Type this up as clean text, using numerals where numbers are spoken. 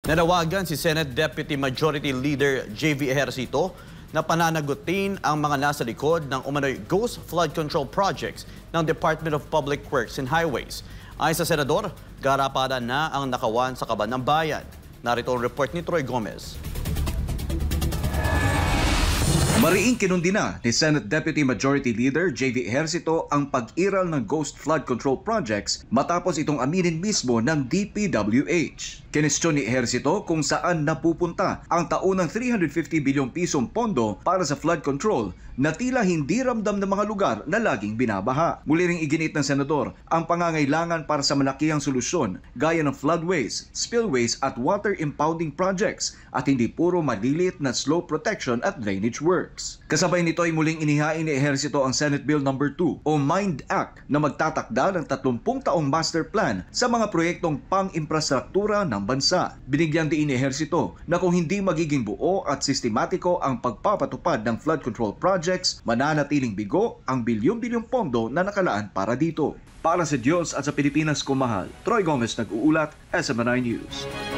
Nanawagan si Senate Deputy Majority Leader J.V. Ejercito na pananagutin ang mga nasa likod ng umano'y ghost flood control projects ng Department of Public Works and Highways. Ayon sa Senador, garapadan na ang nakawan sa kaban ng bayan. Narito ang report ni Troy Gomez. Mariing kinundi na ni Senate Deputy Majority Leader J.V. Ejercito ang pag-iral ng ghost flood control projects matapos itong aminin mismo ng DPWH. Kinestyon ni Ejercito kung saan napupunta ang taunang 350 bilyong pisong pondo para sa flood control na tila hindi ramdam ng mga lugar na laging binabaha. Muli ring iginit ng Senador ang pangangailangan para sa malakihang solusyon gaya ng floodways, spillways at water impounding projects at hindi puro maliliit na slope protection at drainage works. Kasabay nito ay muling inihain ni Ejercito ang Senate Bill No. 2 o MIND Act na magtatakda ng 30 taong master plan sa mga proyektong pang-infrastruktura ng bansa. Binigyan din ni Ejercito na kung hindi magiging buo at sistematiko ang pagpapatupad ng flood control projects, mananatiling bigo ang bilyong-bilyong pondo na nakalaan para dito. Para sa Diyos at sa Pilipinas kumahal, Troy Gomez nag-uulat, SMNI News.